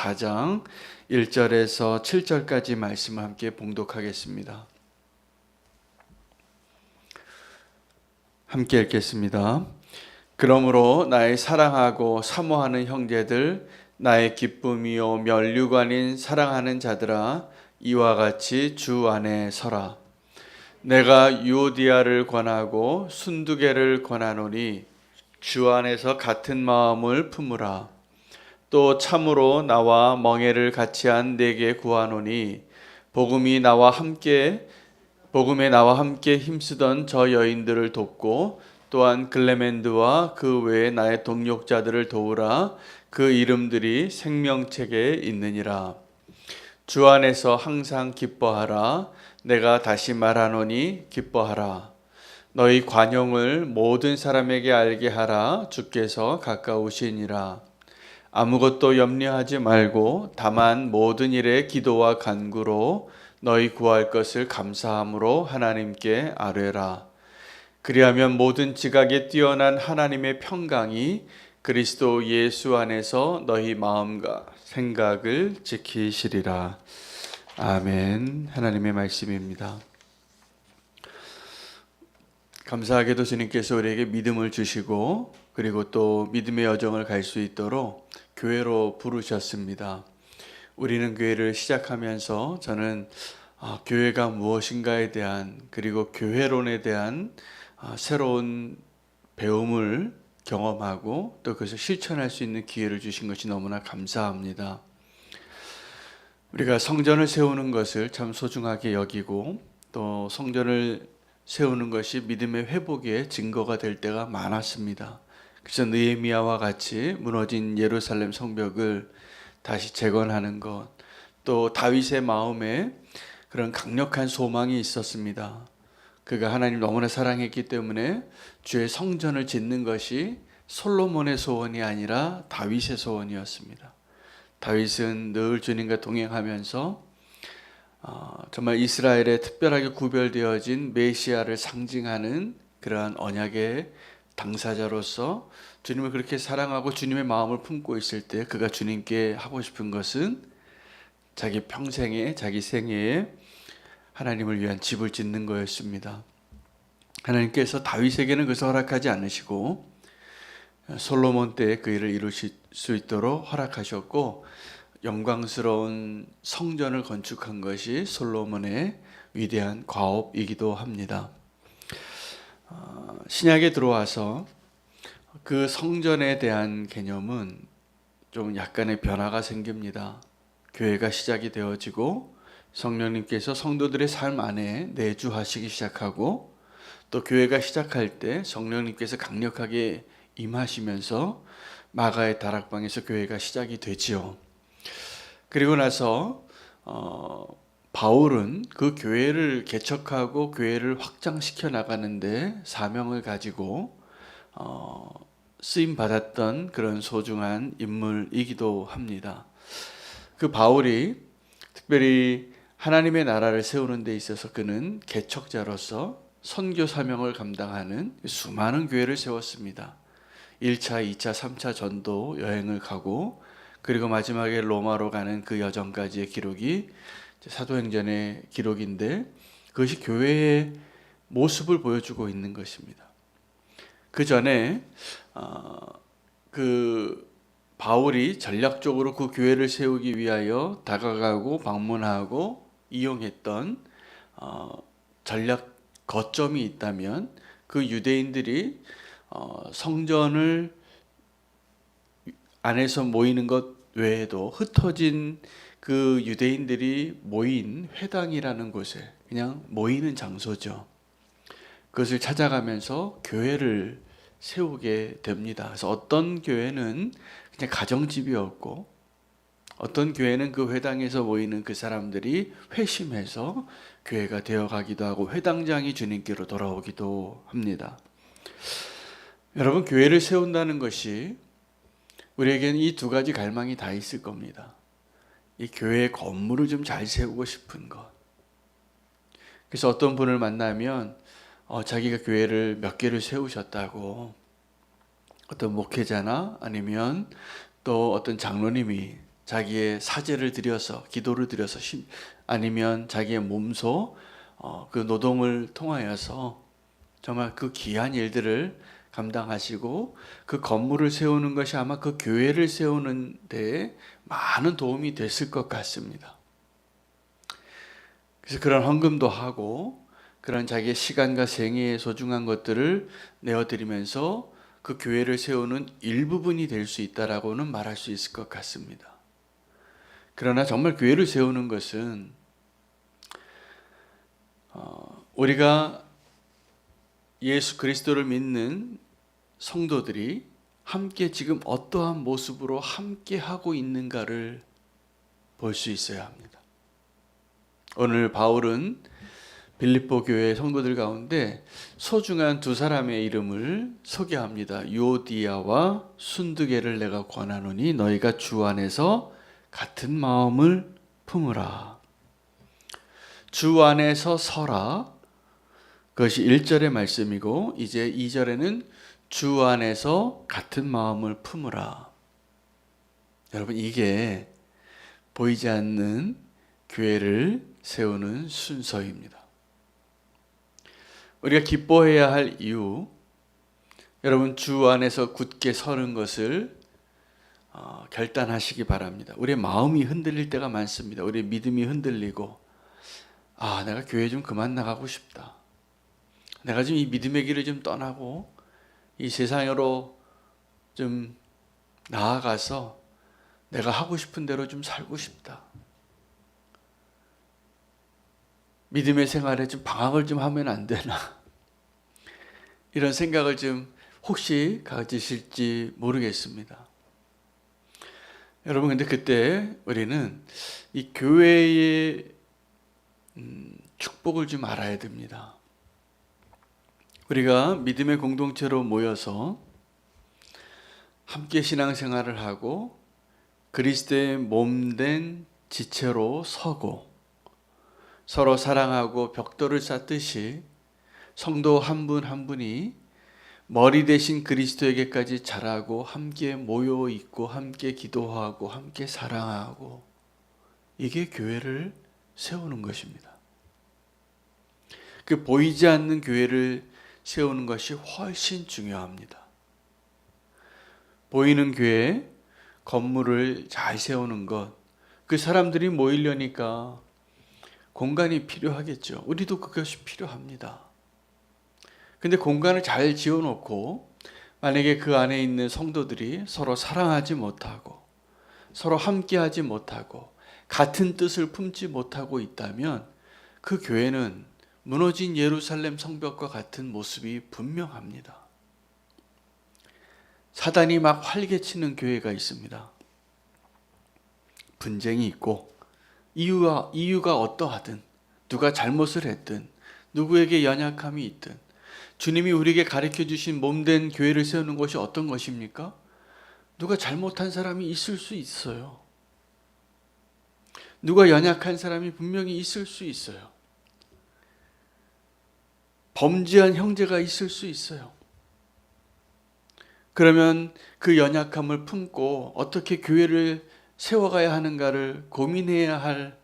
4장 1절에서 7절까지 말씀을 함께 봉독하겠습니다. 함께 읽겠습니다. 그러므로 나의 사랑하고 사모하는 형제들, 나의 기쁨이요 면류관인 사랑하는 자들아, 이와 같이 주 안에 서라. 내가 유오디아를 권하고 순두개를 권하노니 주 안에서 같은 마음을 품으라. 또 참으로 나와 멍에를 같이 한 네게 구하노니 복음에 나와 함께 힘쓰던 저 여인들을 돕고 또한 글레멘드와 그 외에 나의 동역자들을 도우라. 그 이름들이 생명책에 있느니라. 주 안에서 항상 기뻐하라. 내가 다시 말하노니 기뻐하라. 너희 관용을 모든 사람에게 알게 하라. 주께서 가까우시니라. 아무것도 염려하지 말고 다만 모든 일에 기도와 간구로 너희 구할 것을 감사함으로 하나님께 아뢰라. 그리하면 모든 지각에 뛰어난 하나님의 평강이 그리스도 예수 안에서 너희 마음과 생각을 지키시리라. 아멘. 하나님의 말씀입니다. 감사하게도 주님께서 우리에게 믿음을 주시고 그리고 또 믿음의 여정을 갈 수 있도록 교회로 부르셨습니다. 우리는 교회를 시작하면서 저는 교회가 무엇인가에 대한 그리고 교회론에 대한 새로운 배움을 경험하고 또 그것을 실천할 수 있는 기회를 주신 것이 너무나 감사합니다. 우리가 성전을 세우는 것을 참 소중하게 여기고 또 성전을 세우는 것이 믿음의 회복의 증거가 될 때가 많았습니다. 그래서 느헤미야와 같이 무너진 예루살렘 성벽을 다시 재건하는 것, 또 다윗의 마음에 그런 강력한 소망이 있었습니다. 그가 하나님 너무나 사랑했기 때문에 주의 성전을 짓는 것이 솔로몬의 소원이 아니라 다윗의 소원이었습니다. 다윗은 늘 주님과 동행하면서 정말 이스라엘에 특별하게 구별되어진 메시아를 상징하는 그러한 언약의 당사자로서 주님을 그렇게 사랑하고 주님의 마음을 품고 있을 때 그가 주님께 하고 싶은 것은 자기 평생에 자기 생애에 하나님을 위한 집을 짓는 거였습니다. 하나님께서 다윗에게는 그것을 허락하지 않으시고 솔로몬 때에 그 일을 이루실 수 있도록 허락하셨고 영광스러운 성전을 건축한 것이 솔로몬의 위대한 과업이기도 합니다. 신약에 들어와서 그 성전에 대한 개념은 좀 약간의 변화가 생깁니다. 교회가 시작이 되어지고 성령님께서 성도들의 삶 안에 내주하시기 시작하고 또 교회가 시작할 때 성령님께서 강력하게 임하시면서 마가의 다락방에서 교회가 시작이 되지요. 그리고 나서 바울은 그 교회를 개척하고 교회를 확장시켜 나가는데 사명을 가지고 쓰임 받았던 그런 소중한 인물이기도 합니다. 그 바울이 특별히 하나님의 나라를 세우는 데 있어서 그는 개척자로서 선교 사명을 감당하는 수많은 교회를 세웠습니다. 1차, 2차, 3차 전도 여행을 가고 그리고 마지막에 로마로 가는 그 여정까지의 기록이 사도행전의 기록인데 그것이 교회의 모습을 보여주고 있는 것입니다. 그 전에 그 바울이 전략적으로 그 교회를 세우기 위하여 다가가고 방문하고 이용했던 전략 거점이 있다면 그 유대인들이 성전을 안에서 모이는 것 외에도 흩어진 그 유대인들이 모인 회당이라는 곳에 그냥 모이는 장소죠. 그것을 찾아가면서 교회를 세우게 됩니다. 그래서 어떤 교회는 그냥 가정집이었고 어떤 교회는 그 회당에서 모이는 그 사람들이 회심해서 교회가 되어가기도 하고 회당장이 주님께로 돌아오기도 합니다. 여러분, 교회를 세운다는 것이 우리에게는 이 두 가지 갈망이 다 있을 겁니다. 이 교회의 건물을 좀 잘 세우고 싶은 것. 그래서 어떤 분을 만나면 자기가 교회를 몇 개를 세우셨다고 어떤 목회자나 아니면 또 어떤 장로님이 자기의 사제를 들여서 기도를 드려서 아니면 자기의 몸소 그 노동을 통하여서 정말 그 귀한 일들을 감당하시고 그 건물을 세우는 것이 아마 그 교회를 세우는 데 많은 도움이 됐을 것 같습니다. 그래서 그런 헌금도 하고 그런 자기의 시간과 생애의 소중한 것들을 내어드리면서 그 교회를 세우는 일부분이 될 수 있다라고는 말할 수 있을 것 같습니다. 그러나 정말 교회를 세우는 것은 우리가 예수 그리스도를 믿는 성도들이 함께 지금 어떠한 모습으로 함께 하고 있는가를 볼 수 있어야 합니다. 오늘 바울은 빌립보 교회 성도들 가운데 소중한 두 사람의 이름을 소개합니다. 유오디아와 순두계를 내가 권하노니 너희가 주 안에서 같은 마음을 품으라. 주 안에서 서라. 그것이 1절의 말씀이고 이제 2절에는 주 안에서 같은 마음을 품으라. 여러분, 이게 보이지 않는 교회를 세우는 순서입니다. 우리가 기뻐해야 할 이유, 여러분 주 안에서 굳게 서는 것을 결단하시기 바랍니다. 우리의 마음이 흔들릴 때가 많습니다. 우리의 믿음이 흔들리고 내가 교회 좀 그만 나가고 싶다. 내가 좀 이 믿음의 길을 좀 떠나고 이 세상으로 좀 나아가서 내가 하고 싶은 대로 좀 살고 싶다. 믿음의 생활에 좀 방황을 좀 하면 안 되나? 이런 생각을 좀 혹시 가지실지 모르겠습니다. 여러분, 근데 그때 우리는 이 교회의 축복을 좀 알아야 됩니다. 우리가 믿음의 공동체로 모여서 함께 신앙생활을 하고 그리스도의 몸된 지체로 서고 서로 사랑하고 벽돌을 쌓듯이 성도 한 분 한 분이 머리 대신 그리스도에게까지 자라고 함께 모여 있고 함께 기도하고 함께 사랑하고 이게 교회를 세우는 것입니다. 그 보이지 않는 교회를 세우는 것이 훨씬 중요합니다. 보이는 교회, 건물을 잘 세우는 것, 그 사람들이 모이려니까 공간이 필요하겠죠. 우리도 그것이 필요합니다. 근데 공간을 잘 지어놓고 만약에 그 안에 있는 성도들이 서로 사랑하지 못하고 서로 함께하지 못하고 같은 뜻을 품지 못하고 있다면 그 교회는 무너진 예루살렘 성벽과 같은 모습이 분명합니다. 사단이 막 활개치는 교회가 있습니다. 분쟁이 있고 이유가 어떠하든 누가 잘못을 했든 누구에게 연약함이 있든 주님이 우리에게 가르쳐 주신 몸된 교회를 세우는 것이 어떤 것입니까? 누가 잘못한 사람이 있을 수 있어요. 누가 연약한 사람이 분명히 있을 수 있어요. 범죄한 형제가 있을 수 있어요. 그러면 그 연약함을 품고 어떻게 교회를 세워가야 하는가를 고민해야 할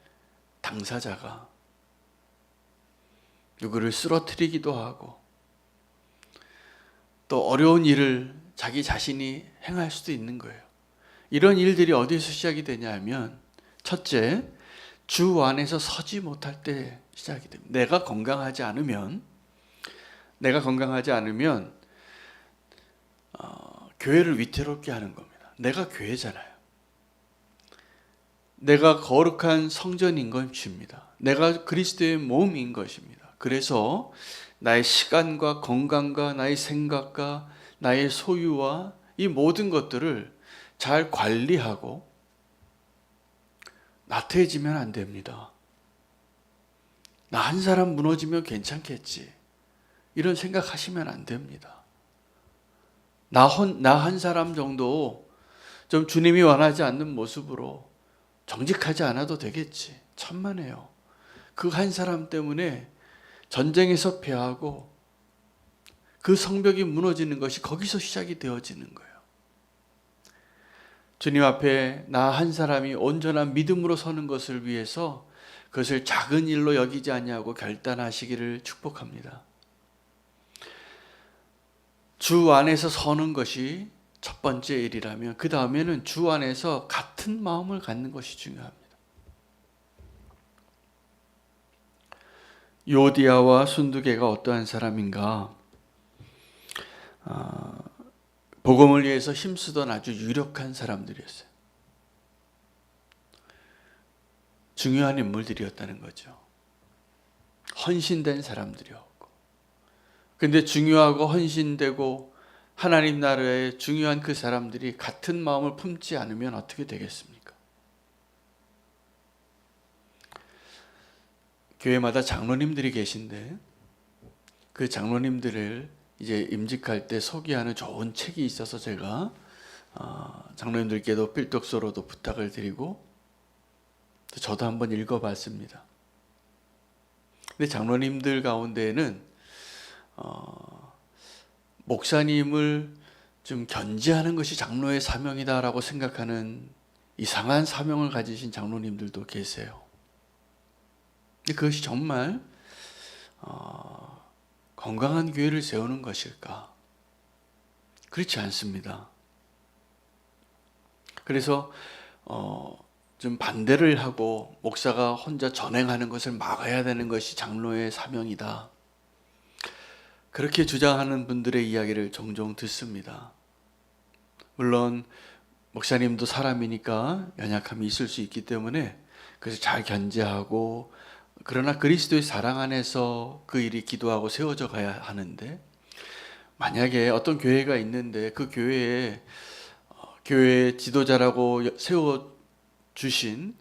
당사자가 누구를 쓰러뜨리기도 하고 또 어려운 일을 자기 자신이 행할 수도 있는 거예요. 이런 일들이 어디서 시작이 되냐 하면 첫째, 주 안에서 서지 못할 때 시작이 됩니다. 내가 건강하지 않으면 교회를 위태롭게 하는 겁니다. 내가 교회잖아요. 내가 거룩한 성전인 것입니다. 내가 그리스도의 몸인 것입니다. 그래서 나의 시간과 건강과 나의 생각과 나의 소유와 이 모든 것들을 잘 관리하고 나태해지면 안 됩니다. 나 한 사람 무너지면 괜찮겠지. 이런 생각하시면 안 됩니다. 나 한 사람 정도 좀 주님이 원하지 않는 모습으로 정직하지 않아도 되겠지. 천만에요. 그 한 사람 때문에 전쟁에서 패하고 그 성벽이 무너지는 것이 거기서 시작이 되어지는 거예요. 주님 앞에 나 한 사람이 온전한 믿음으로 서는 것을 위해서 그것을 작은 일로 여기지 아니하고 결단하시기를 축복합니다. 주 안에서 서는 것이 첫 번째 일이라면 그 다음에는 주 안에서 같은 마음을 갖는 것이 중요합니다. 요디아와 순두개가 어떠한 사람인가? 복음을 위해서 힘쓰던 아주 유력한 사람들이었어요. 중요한 인물들이었다는 거죠. 헌신된 사람들이었고. 근데 중요하고 헌신되고 하나님 나라의 중요한 그 사람들이 같은 마음을 품지 않으면 어떻게 되겠습니까? 교회마다 장로님들이 계신데 그 장로님들을 이제 임직할 때 소개하는 좋은 책이 있어서 제가 장로님들께도 필독서로도 부탁을 드리고 저도 한번 읽어봤습니다. 근데 장로님들 가운데에는 목사님을 좀 견제하는 것이 장로의 사명이다라고 생각하는 이상한 사명을 가지신 장로님들도 계세요. 근데 그것이 정말 건강한 교회를 세우는 것일까? 그렇지 않습니다. 그래서 좀 반대를 하고 목사가 혼자 전행하는 것을 막아야 되는 것이 장로의 사명이다. 그렇게 주장하는 분들의 이야기를 종종 듣습니다. 물론 목사님도 사람이니까 연약함이 있을 수 있기 때문에 그래서 잘 견제하고, 그러나 그리스도의 사랑 안에서 그 일이 기도하고 세워져 가야 하는데, 만약에 어떤 교회가 있는데 그 교회에 교회 지도자라고 세워주신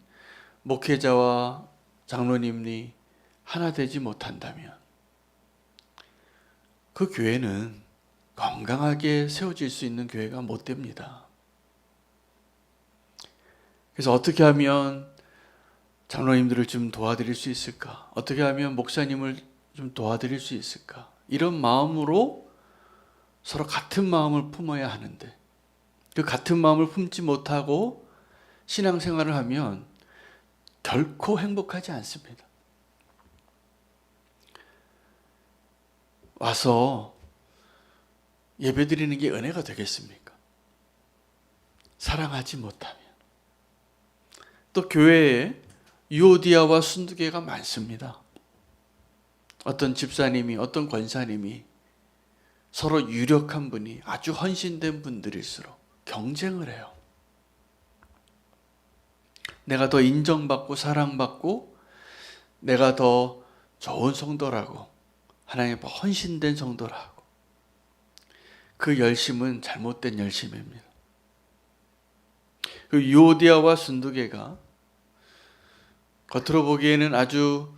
목회자와 장로님이 하나 되지 못한다면 그 교회는 건강하게 세워질 수 있는 교회가 못 됩니다. 그래서 어떻게 하면 장로님들을 좀 도와드릴 수 있을까? 어떻게 하면 목사님을 좀 도와드릴 수 있을까? 이런 마음으로 서로 같은 마음을 품어야 하는데 그 같은 마음을 품지 못하고 신앙생활을 하면 결코 행복하지 않습니다. 와서 예배드리는 게 은혜가 되겠습니까? 사랑하지 못하면. 또 교회에 유오디아와 순두개가 많습니다. 어떤 집사님이, 어떤 권사님이 서로 유력한 분이 아주 헌신된 분들일수록 경쟁을 해요. 내가 더 인정받고 사랑받고 내가 더 좋은 성도라고, 하나님 앞에 헌신된 성도라고. 그 열심은 잘못된 열심입니다. 그 유오디아와 순두개가 겉으로 보기에는 아주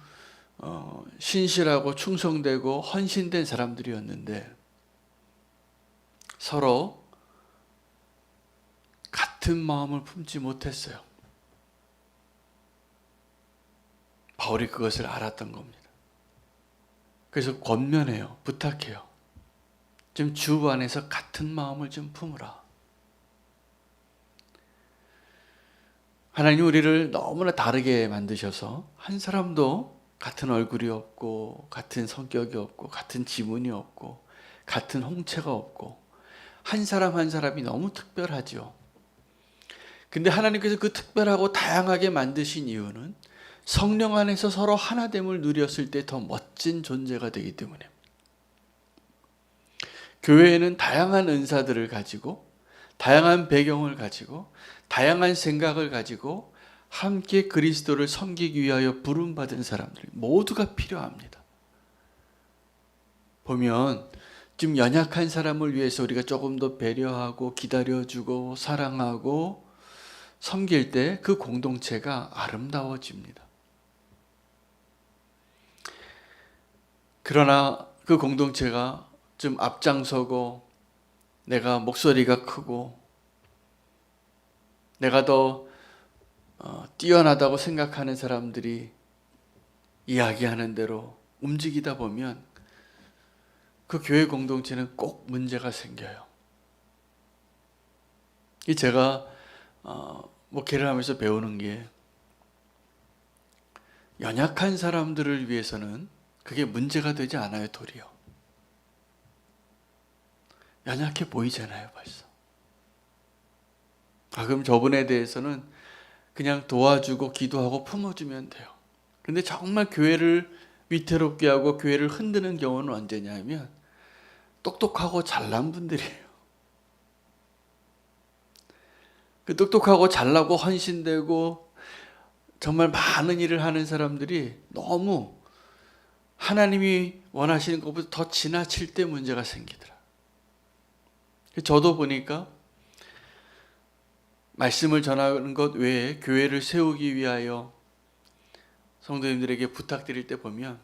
신실하고 충성되고 헌신된 사람들이었는데 서로 같은 마음을 품지 못했어요. 바울이 그것을 알았던 겁니다. 그래서 권면해요. 부탁해요. 좀 주 안에서 같은 마음을 좀 품으라. 하나님 우리를 너무나 다르게 만드셔서 한 사람도 같은 얼굴이 없고 같은 성격이 없고 같은 지문이 없고 같은 홍채가 없고 한 사람 한 사람이 너무 특별하죠. 근데 하나님께서 그 특별하고 다양하게 만드신 이유는 성령 안에서 서로 하나됨을 누렸을 때 더 멋진 존재가 되기 때문에. 교회에는 다양한 은사들을 가지고 다양한 배경을 가지고 다양한 생각을 가지고 함께 그리스도를 섬기기 위하여 부름받은 사람들 모두가 필요합니다. 보면 좀 연약한 사람을 위해서 우리가 조금 더 배려하고 기다려주고 사랑하고 섬길 때 그 공동체가 아름다워집니다. 그러나 그 공동체가 좀 앞장서고 내가 목소리가 크고 내가 더 뛰어나다고 생각하는 사람들이 이야기하는 대로 움직이다 보면 그 교회 공동체는 꼭 문제가 생겨요. 제가 목회를 하면서 배우는 게 연약한 사람들을 위해서는 그게 문제가 되지 않아요, 도리어. 연약해 보이잖아요, 벌써. 그럼 저분에 대해서는 그냥 도와주고 기도하고 품어주면 돼요. 근데 정말 교회를 위태롭게 하고 교회를 흔드는 경우는 언제냐면 똑똑하고 잘난 분들이에요. 그 똑똑하고 잘나고 헌신되고 정말 많은 일을 하는 사람들이 너무 하나님이 원하시는 것보다 더 지나칠 때 문제가 생기더라. 저도 보니까 말씀을 전하는 것 외에 교회를 세우기 위하여 성도님들에게 부탁드릴 때 보면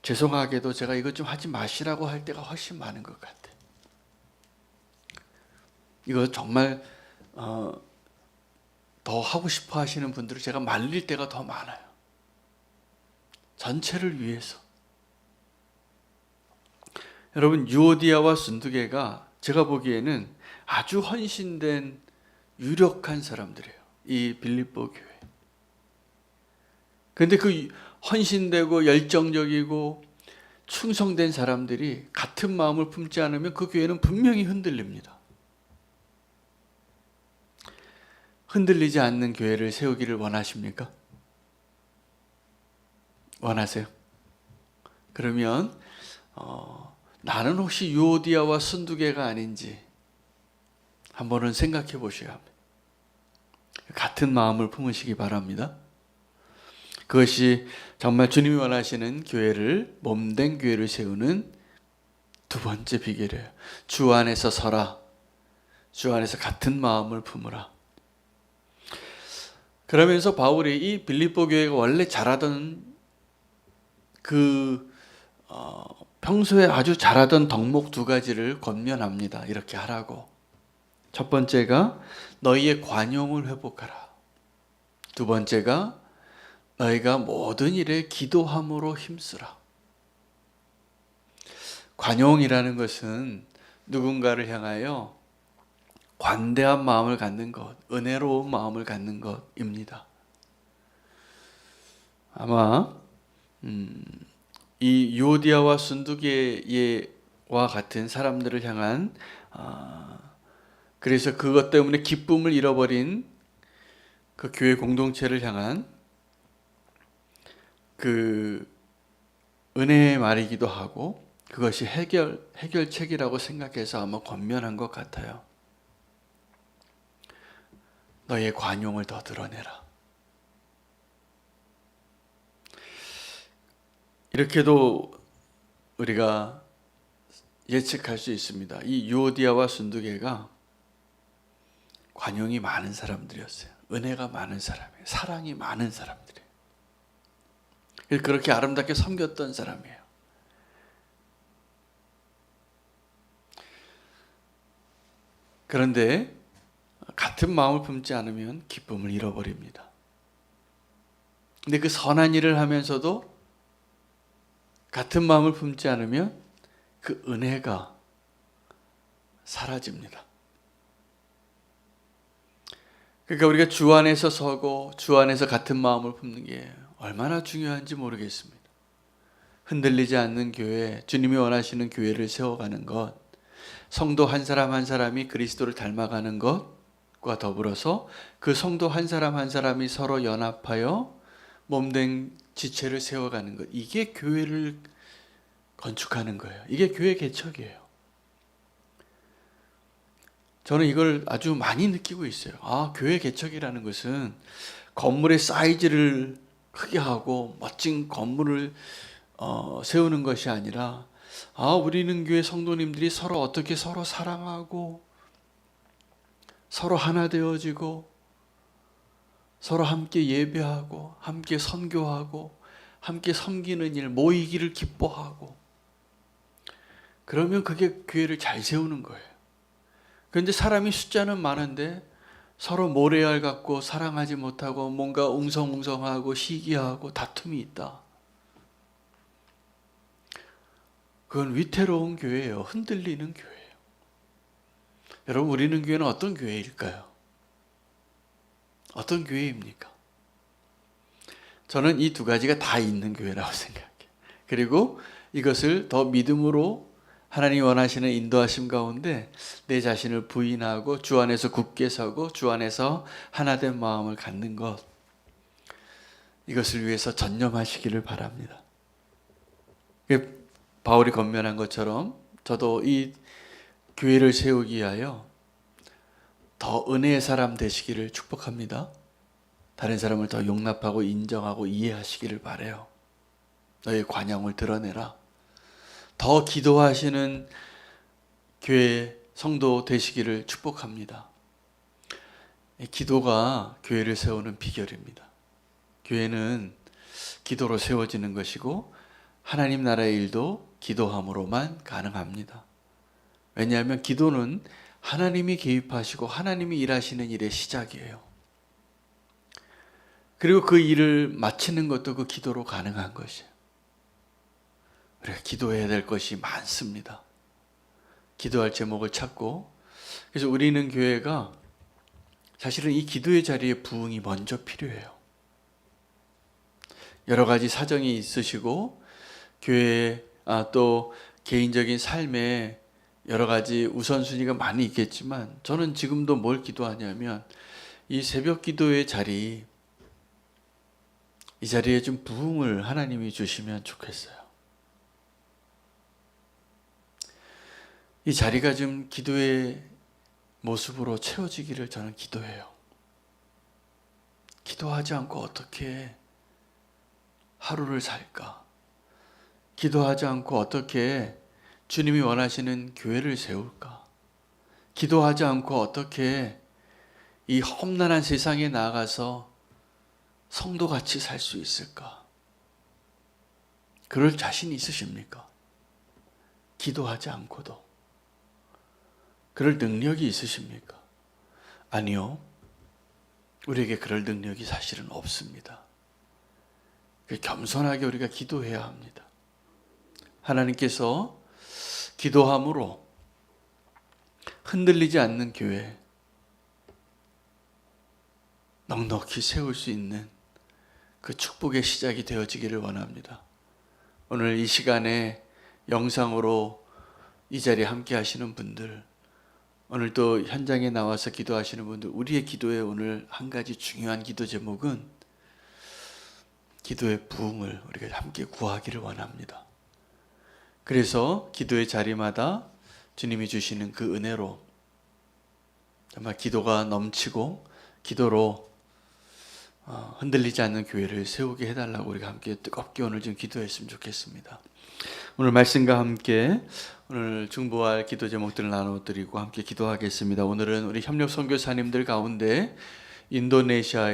죄송하게도 제가 이것 좀 하지 마시라고 할 때가 훨씬 많은 것 같아요. 이거 정말 더 하고 싶어 하시는 분들을 제가 말릴 때가 더 많아요. 전체를 위해서. 여러분, 유오디아와 순두계가 제가 보기에는 아주 헌신된 유력한 사람들이에요. 이 빌립보 교회. 그런데 그 헌신되고 열정적이고 충성된 사람들이 같은 마음을 품지 않으면 그 교회는 분명히 흔들립니다. 흔들리지 않는 교회를 세우기를 원하십니까? 원하세요? 그러면 나는 혹시 유오디아와 순두계가 아닌지 한번은 생각해 보셔야 합니다. 같은 마음을 품으시기 바랍니다. 그것이 정말 주님이 원하시는 교회를, 몸된 교회를 세우는 두 번째 비결이에요. 주 안에서 서라. 주 안에서 같은 마음을 품으라. 그러면서 바울이 이 빌립보 교회가 원래 잘하던 평소에 아주 잘하던 덕목 두 가지를 권면합니다. 이렇게 하라고. 첫 번째가 너희의 관용을 회복하라. 두 번째가 너희가 모든 일에 기도함으로 힘쓰라. 관용이라는 것은 누군가를 향하여 관대한 마음을 갖는 것, 은혜로운 마음을 갖는 것입니다. 아마 이 유오디아와 순두계와 같은 사람들을 향한 그래서 그것 때문에 기쁨을 잃어버린 그 교회 공동체를 향한 그 은혜의 말이기도 하고 그것이 해결책이라고 생각해서 아마 권면한 것 같아요. 너의 관용을 더 드러내라. 이렇게도 우리가 예측할 수 있습니다. 이 유오디아와 순두계가 관용이 많은 사람들이었어요. 은혜가 많은 사람이에요. 사랑이 많은 사람들이에요. 그렇게 아름답게 섬겼던 사람이에요. 그런데 같은 마음을 품지 않으면 기쁨을 잃어버립니다. 근데 그 선한 일을 하면서도 같은 마음을 품지 않으면 그 은혜가 사라집니다. 그러니까 우리가 주 안에서 서고 주 안에서 같은 마음을 품는 게 얼마나 중요한지 모르겠습니다. 흔들리지 않는 교회, 주님이 원하시는 교회를 세워가는 것, 성도 한 사람 한 사람이 그리스도를 닮아가는 것과 더불어서 그 성도 한 사람 한 사람이 서로 연합하여 몸된 지체를 세워가는 것, 이게 교회를 건축하는 거예요. 이게 교회 개척이에요. 저는 이걸 아주 많이 느끼고 있어요. 교회 개척이라는 것은 건물의 사이즈를 크게 하고 멋진 건물을 세우는 것이 아니라 우리는 교회 성도님들이 서로 어떻게 서로 사랑하고 서로 하나 되어지고 서로 함께 예배하고 함께 선교하고 함께 섬기는 일, 모이기를 기뻐하고 그러면 그게 교회를 잘 세우는 거예요. 그런데 사람이 숫자는 많은데 서로 모래알 같고 사랑하지 못하고 뭔가 웅성웅성하고 시기하고 다툼이 있다. 그건 위태로운 교회예요. 흔들리는 교회예요. 여러분, 우리는 교회는 어떤 교회일까요? 어떤 교회입니까? 저는 이 두 가지가 다 있는 교회라고 생각해요. 그리고 이것을 더 믿음으로 하나님이 원하시는 인도하심 가운데 내 자신을 부인하고 주 안에서 굳게 서고 주 안에서 하나된 마음을 갖는 것, 이것을 위해서 전념하시기를 바랍니다. 바울이 권면한 것처럼 저도 이 교회를 세우기 위하여 더 은혜의 사람 되시기를 축복합니다. 다른 사람을 더 용납하고 인정하고 이해하시기를 바라요. 너의 관용을 드러내라. 더 기도하시는 교회 성도 되시기를 축복합니다. 기도가 교회를 세우는 비결입니다. 교회는 기도로 세워지는 것이고 하나님 나라의 일도 기도함으로만 가능합니다. 왜냐하면 기도는 하나님이 개입하시고 하나님이 일하시는 일의 시작이에요. 그리고 그 일을 마치는 것도 그 기도로 가능한 것이에요. 우리가 기도해야 될 것이 많습니다. 기도할 제목을 찾고, 그래서 우리는 교회가 사실은 이 기도의 자리에 부흥이 먼저 필요해요. 여러 가지 사정이 있으시고 교회에 또 개인적인 삶에 여러 가지 우선순위가 많이 있겠지만 저는 지금도 뭘 기도하냐면 이 새벽 기도의 자리, 이 자리에 좀 부흥을 하나님이 주시면 좋겠어요. 이 자리가 좀 기도의 모습으로 채워지기를 저는 기도해요. 기도하지 않고 어떻게 하루를 살까? 기도하지 않고 어떻게 주님이 원하시는 교회를 세울까? 기도하지 않고 어떻게 이 험난한 세상에 나아가서 성도같이 살 수 있을까? 그럴 자신 있으십니까? 기도하지 않고도. 그럴 능력이 있으십니까? 아니요. 우리에게 그럴 능력이 사실은 없습니다. 겸손하게 우리가 기도해야 합니다. 하나님께서 기도함으로 흔들리지 않는 교회, 넉넉히 세울 수 있는 그 축복의 시작이 되어지기를 원합니다. 오늘 이 시간에 영상으로 이 자리에 함께 하시는 분들, 오늘 또 현장에 나와서 기도하시는 분들, 우리의 기도에 오늘 한 가지 중요한 기도 제목은 기도의 부흥을 우리가 함께 구하기를 원합니다. 그래서 기도의 자리마다 주님이 주시는 그 은혜로 정말 기도가 넘치고 기도로 흔들리지 않는 교회를 세우게 해달라고 우리가 함께 뜨겁게 오늘 좀 기도했으면 좋겠습니다. 오늘 말씀과 함께 오늘 중보할 기도 제목들을 나눠드리고 함께 기도하겠습니다. 오늘은 우리 협력 선교사님들 가운데 인도네시아에